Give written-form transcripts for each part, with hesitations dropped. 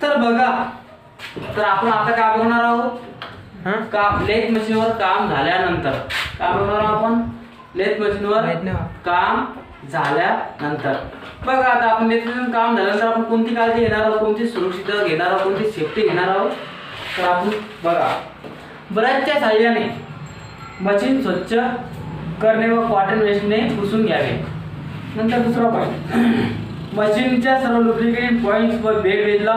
तर बघा, तर आपण आता काय बघणार आहोत, काम लेथ मशीनवर काम झाल्यानंतर काय बघणार आहोत आपण, लेथ मशीनवर काम झाल्यानंतर. बघा आता आपण लेथ मशीन काम झाल्यानंतर आपण कोणती काळजी घेणार आहोत, कोणती सुरक्षितता घेणार आहोत, कोणती सेफ्टी घेणार आहोत. तर आपण बघा, ब्रशच्या साहाय्याने मशीन स्वच्छ करणे व कॉटन वेस्टने पुसून घ्यावे. नंतर दुसरा पॉईंट, मशीनच्या सर्व लुब्रिकेटिंग पॉईंट्स व बेड वेजला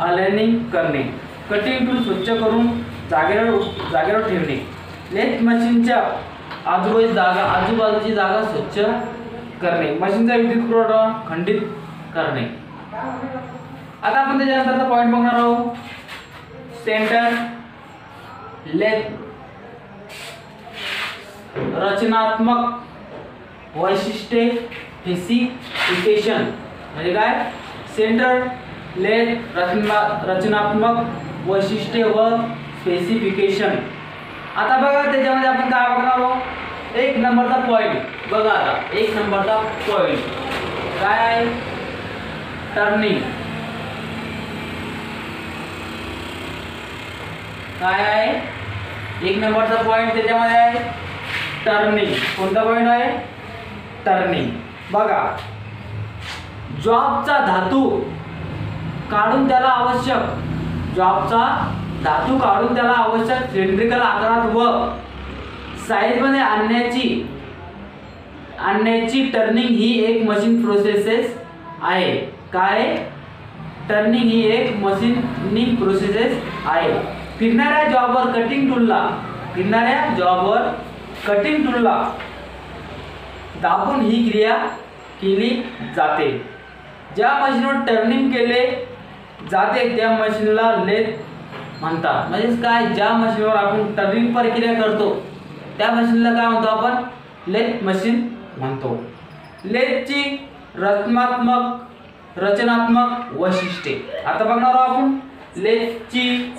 अलाइनिंग करणे. कटिंग टूल स्वच्छ करून जागेवर ठेवणे. लेथ मशीनच्या आजूबाजूची जागा स्वच्छ करणे. मशीनचा विद्युत पुरवठा खंडित करणे. आता आपण त्याच्यानंतरचा पॉईंट बघणार आहोत, सेंटर लेथ रचनात्मक वैशिष्ट्ये स्पेसिफिकेशन. म्हणजे काय, सेंटर लेथ रचनात्मक वैशिष्ट्ये व स्पेसिफिकेशन. आता बघा त्याच्यामध्ये आपण काय बघणार आहोत, एक नंबरचा पॉईंट बघा. आता एक नंबरचा पॉईंट काय आहे, टर्निंग. काय आहे, एक नंबरचा पॉईंट त्याच्यामध्ये आहे टर्निंग. कोणता पॉईंट आहे, टर्निंग. बघा, जॉबचा धातू काढून त्याला आवश्यक सिलेंड्रिकल आकारात व साइज मध्ये आणण्याची टर्निंग ही एक मशीन प्रोसेस आहे. काय, टर्निंग ही एक मशीनिंग प्रोसेस आहे. फिरणाऱ्या जॉबवर कटिंग टूलला दाबून ही क्रिया केली जाते. ज्या मशीनवर टर्निंग केले जाते त्या मशीनला लेथ म्हणतात. म्हणजे काय, ज्या मशीनवर आपण टर्निंग प्रक्रिया करतो त्या मशीनला काय म्हणतो आपण, लेथ मशीन म्हणतो. लेथची रचनात्मक वैशिष्ट्ये. आता बघणार आहोत आपण लेथची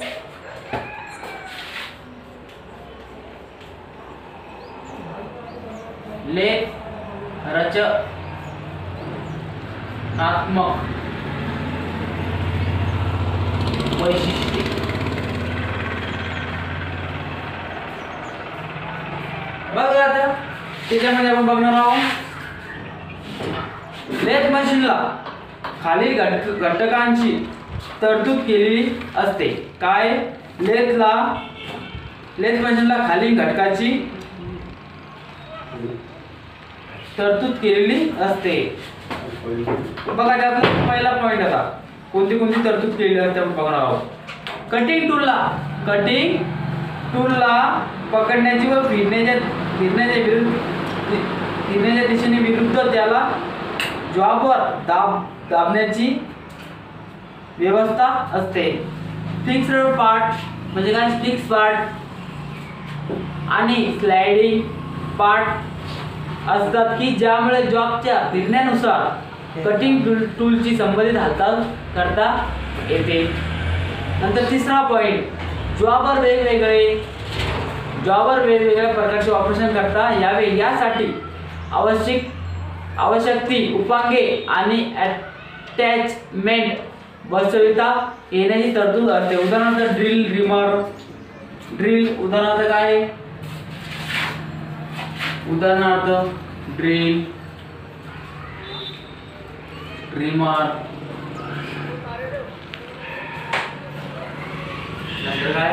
रचनात्मक वैशिष्ट्ये. बघा आता त्याच्यामध्ये आपण बघणार आहोत, लेथ मशीनला खालील घटकांची तरतूद केलेली असते. काय, लेथ मशीनला खालील घटकाची तरतूद केलेली असते. बघा त्यातला पहिला पॉईंट आता कोणती तरतूद केलेली असते आपण बघणार आहोत. कटिंग टूलला पकडण्याची व फिरण्याच्या दिशेने विरुद्ध त्याला जॉबवर दाबण्याची व्यवस्था असते. फिक्स्ड पार्ट म्हणजे काय, फिक्स पार्ट आणि स्लाइडिंग पार्ट असतात की ज्यामुळे जॉबच्या फिरण्यानुसार कटिंग टूलची संबंधित हालचाल करता येते. नंतर तिसरा पॉईंट, जॉबवर वेगवेगळ्या प्रकारचे ऑपरेशन करता यावे यासाठी आवश्यक ती उपांगे आणि अटॅचमेंट बसविता येण्याची तरतूद असते. उदाहरणार्थ ड्रिल. उदाहरणार्थ काय, ड्रिल, रिमर. नंतर काय,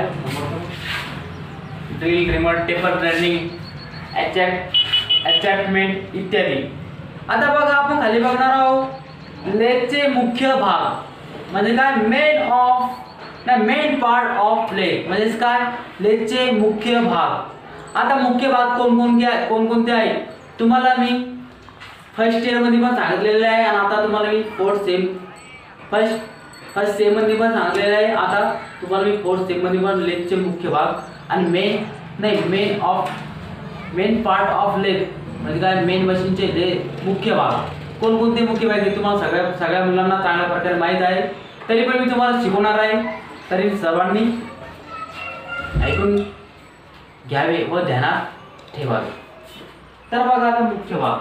drill, reamer, taper turning, attachment इत्यादी. आता बघा आपण खाली बघणार आहोत, लेथचे मुख्य भाग म्हणजे काय, मेन पार्ट ऑफ लेथ. म्हणजे काय, लेथचे मुख्य भाग. आता मुख्य भाग कोणकोणते आहेत तुम्हाला मी फर्स्ट इयर मध्ये पण सांगितलेले आहे आणि आता तुम्हाला मी फर्स्ट सेम मध्ये पण सांगितलेले आहे. आता तुम्हाला मी फोर्थ सेम मध्ये पण लेथचे मुख्य भाग आणि मेन पार्ट ऑफ लेथ म्हणजे काय, मेन मशीनचे मुख्य भाग कोणकोणते मुख्य भाग आहेत तुम्हाला सगळ्या मुलांना चांगल्या प्रकारे माहित आहे. तरी पण मी तुम्हाला शिकवणार आहे, तरी सर्वांनी ऐकून घ्यावे व ध्यानात ठेवावे. तर बघा आता मुख्य भाग.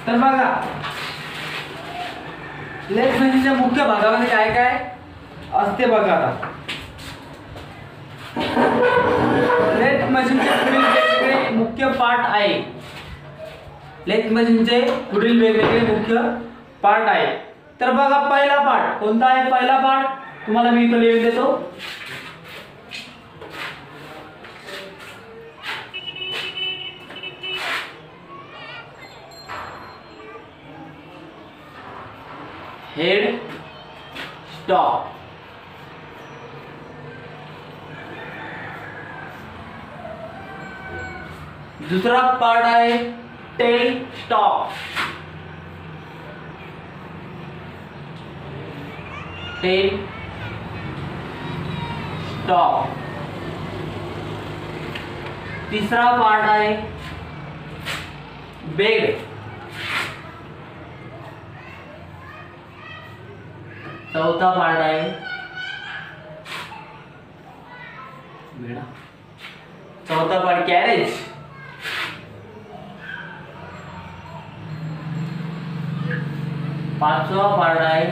तर बघा लेथ मशीनच्या मुख्य भागामध्ये काय काय असते बघा. आता लेथ मशीनचे पुढील वेगवेगळे मुख्य पार्ट आहे. लेथ मशीनचे पुढील वेगवेगळे मुख्य पार्ट आहे. तर बघा पहिला पार्ट कोणता आहे. पहिला पार्ट तुम्हाला मी इथे लिहून देतो. Head stock. दूसरा पार्ट आहे टेल स्टॉक. Tail stock. तीसरा पार्ट आहे बेड. चौथा पार्ट आहे बेडा. चौथा पार्ट कॅरेज. पाचवा पार्ट आहे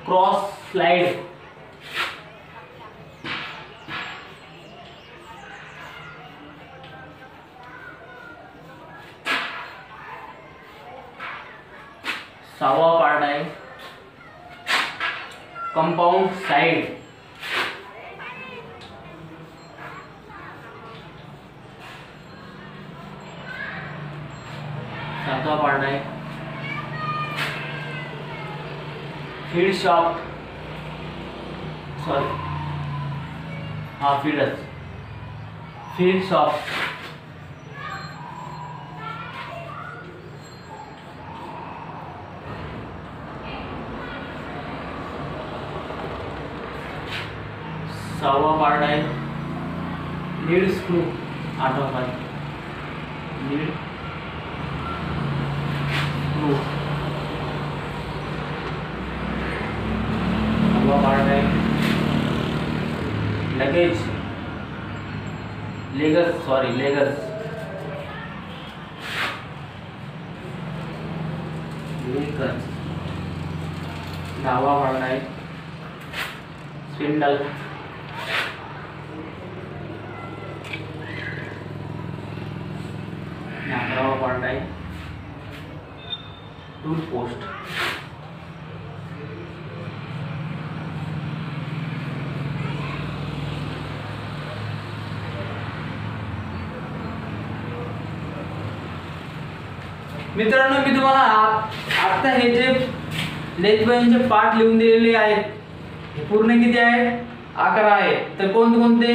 क्रॉस स्लाइड. सहावा पार्ट आहे कंपाउंड साइड. सातवा पार्ट आहे फीड शॉप. सॉरी हा फीडच फीड शॉप. सहावा पार्ट आहे लीड स्क्रू. आठवा पार्ट लीड स्क्रू. नववा पार्ट आहे लगेज लेगस. Sorry legs. लेगस. दहावा पार्ट आहे स्पिंडल. 11वा पार्ट आहे टूल पोस्ट. मित्रांनो मी तुम्हाला आता हे जे लेथ मशीनचे पार्ट लिहून दिलेले आहेत हे पूर्ण किती आहेत 11 आहेत. तर कोणते कोणते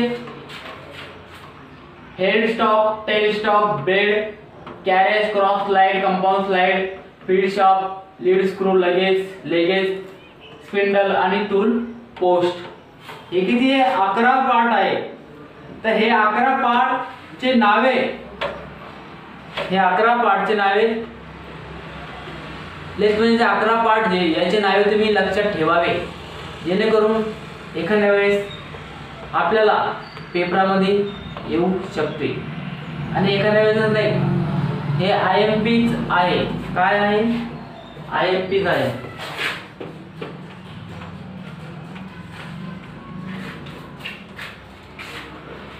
head stock, tail stock, bed, carriage, cross slide, compound slide, feed shaft, lead screw, लेगेज, स्पिंडल आणि टूल पोस्ट. हे किती आहे 11 पार्ट आहे. तर हे 11 पार्टचे नावे हे 11 पार्टचे नावे लेथ मशीनचे 11 पार्ट जे याचे नावे तुम्ही लक्षात ठेवावे जेणेकरून एखाद्या वेळेस आपल्याला पेपरामध्ये येऊ शकते. आणि एखाद्या वेळेस नाही हे IMPच आहे. काय आहे IMPच आहे.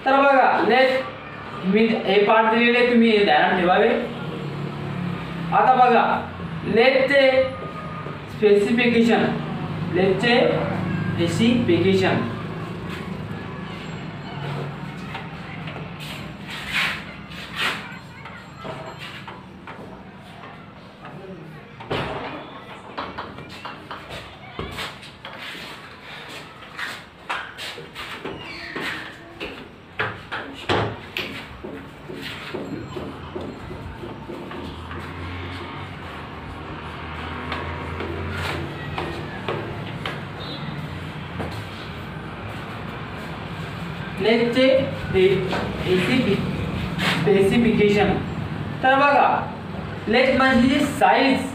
तर बघा लेथ मी हे पार्ट दिलेले तुम्ही ध्यानात ठेवावे. आता बघा लेथचे स्पेसिफिकेशन. लेथचे स्पेसिफिकेशन लेथचे स्पेसिफिकेशन. तर बघा लेथ मशीनची साईज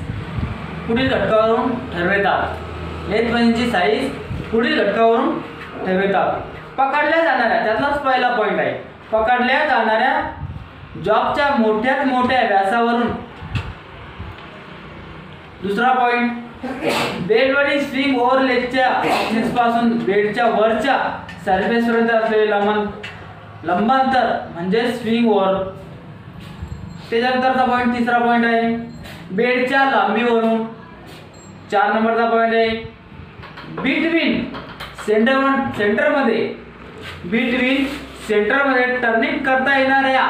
पुढील घटकावरून ठरवतात. लेथ मशीनची साईज पुढील घटकावरून ठरवतात. पकडल्या जाणाऱ्या त्यातलाच पहिला पॉइंट आहे. पकडल्या जाणाऱ्या जॉबच्या मोठ्यात मोठ्या व्यासावरून. दुसरा पॉइंट, बेडवरील स्विंग ओव्हर लेगच्या पासून बेडच्या वरच्या सरफेस पर्यंत असलेले लंबांतर म्हणजे स्विंग ओव्हर. त्याच्यानंतरचा पॉइंट, तिसरा पॉइंट आहे बेडच्या लांबीवरून. 4 नंबरचा पॉइंट आहे बिटवीन सेंटरमध्ये टर्निंग करता येणाऱ्या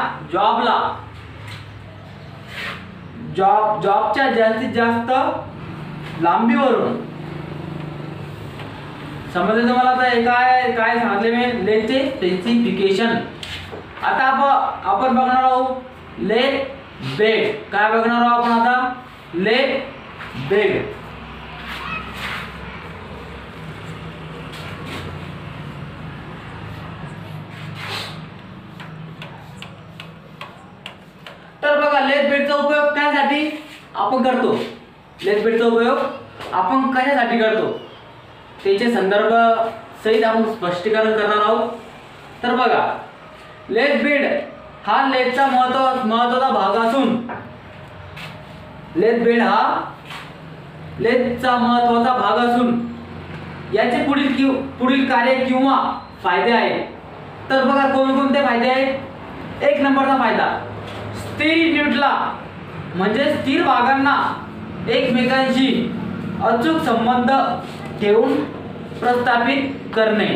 जॉबच्या जास्तीत जास्त लांबीवरून. समजलं तुम्हाला? आता हे काय सांगितले मी लेगचे स्पेसिफिकेशन. आता आपण बघणार आहोत लेग बेड. काय बघणार आहोत आपण आता? Leg bed. तर बघा, लेग बेडचा उपयोग कशासाठी आपण करतो? लेग बेडचा उपयोग आपण कशासाठी करतो त्याचे संदर्भ सहित आपण स्पष्टीकरण करणार आहोत. तर बघा, लेग बेड हा लेगचा महत्त्वाचा भाग असून लेग बेड हा लेगचा महत्त्वाचा भाग असून याचे पुढील कार्य किंवा फायदे आहेत. तर बघा, कोणकोणते फायदे आहेत? 1 नंबरचा फायदा, स्थिर युनिटला म्हणजे स्थिर भागांना एकमेकांशी अचूक संबंध ठेवून प्रस्थापित करणे.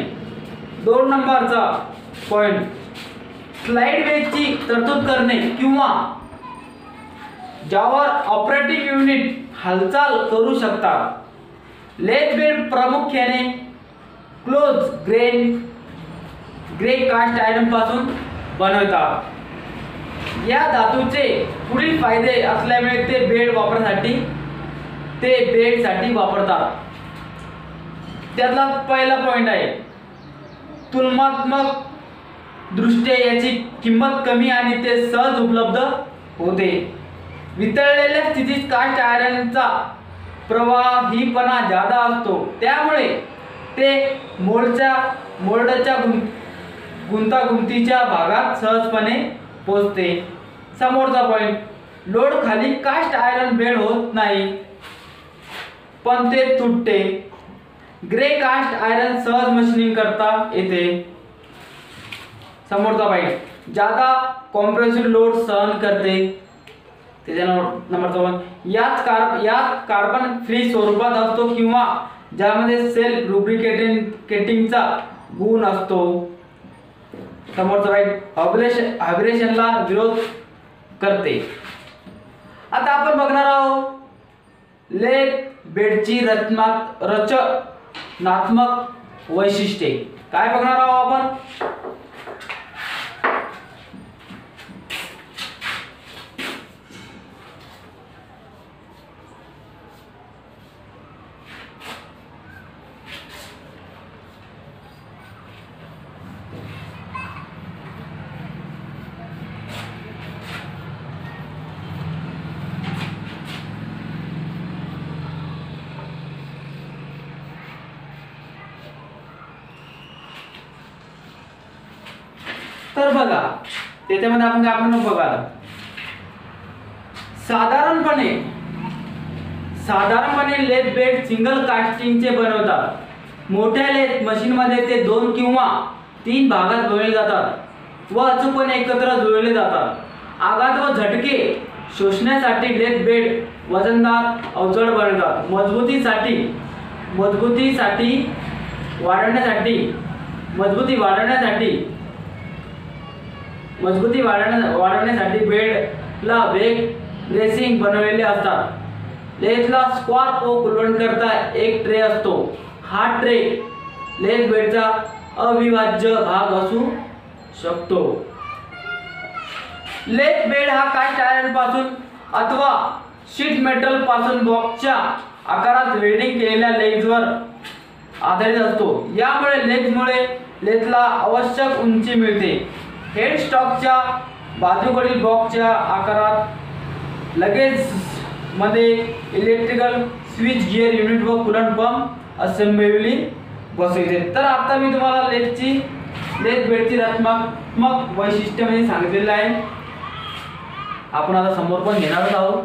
2 नंबरचा पॉइंट, स्लाइड वेगची तरतूद करणे किंवा ज्यावर ऑपरेटिंग युनिट हालचाल करू शकतात. लेग बेड प्रामुख्याने क्लोज ग्रे कास्ट आयरन पासून बनवतात. या धातूचे पुढील फायदे असल्यामुळे ते बेडसाठी वापरतात. त्यातला पहिला पॉइंट आहे तुलनात्मक दृष्ट्या याची किंमत कमी आणि ते सहज उपलब्ध होते. वितळलेल्या स्थितीत कास्ट आयरनचा प्रवाहीपणा जादा असतो, त्यामुळे ते मोल्डच्या गुंतागुंतीच्या भागात सहजपणे पोहोचते. समोरचा पॉइंट, लोड खाली कास्ट आयरन बेड होत नाही पण ते तुटते. ग्रे कास्ट आयरन सहज मशीनिंग करता येते. समोरचा पॉइंट, ज्यादा कॉम्प्रेसिव्ह लोड सहन करते. नंबरचा पॉइंट, यात कार्बन फ्री स्वरूपात असतो किंवा ज्यामध्ये सेल्फ लुब्रिकेटिंगचा गुण असतो. समोरचा पॉइंट, व्हायब्रेशनला विरोध करते. आता आपण बघणार आहोत लेग बेडची रचनात्मक वैशिष्ट्ये. काय बघणार आहोत आपण? तर बघा, त्याच्यामध्ये आपण बघा, साधारणपणे लेग बेड सिंगल कास्टिंगचे बनवतात. मोठ्या लेथ मशीनमध्ये ते 2 किंवा 3 भागात जुळले जातात व अचूकपणे एकत्र जुळले जातात. आघात व झटके शोषण्यासाठी लेग बेड वजनदार अवजड बनवतात. मजबूती वाढवण्यासाठी बेडला वेग ब्रेसिंग बनवलेले असतात. लेगला स्क्वार व कुलवण करता एक ट्रे असतो. हा ट्रे लेग बेडचा अविभाज्य भाग असू शकतो. लेग बेड हा कास्ट आयरन पासून अथवा शीट मेटल पासून बॉक्सच्या आकारात वेल्डिंग केलेल्या लेग्सवर आधारित असतो. यामुळे लेथला आवश्यक उंची मिळते. हेड स्टॉकच्या बाजूकडील बॉक्सच्या आकारात लगेच मध्ये इलेक्ट्रिकल स्विच गिअर युनिट व कुलंट पंप असेंबली बसवते. तर आता मी तुम्हाला लेग बेडची रचनात्मक वैशिष्ट्य म्हणजे सांगितलेलं आहे. आपण आता समोर पण घेणारच आहोत.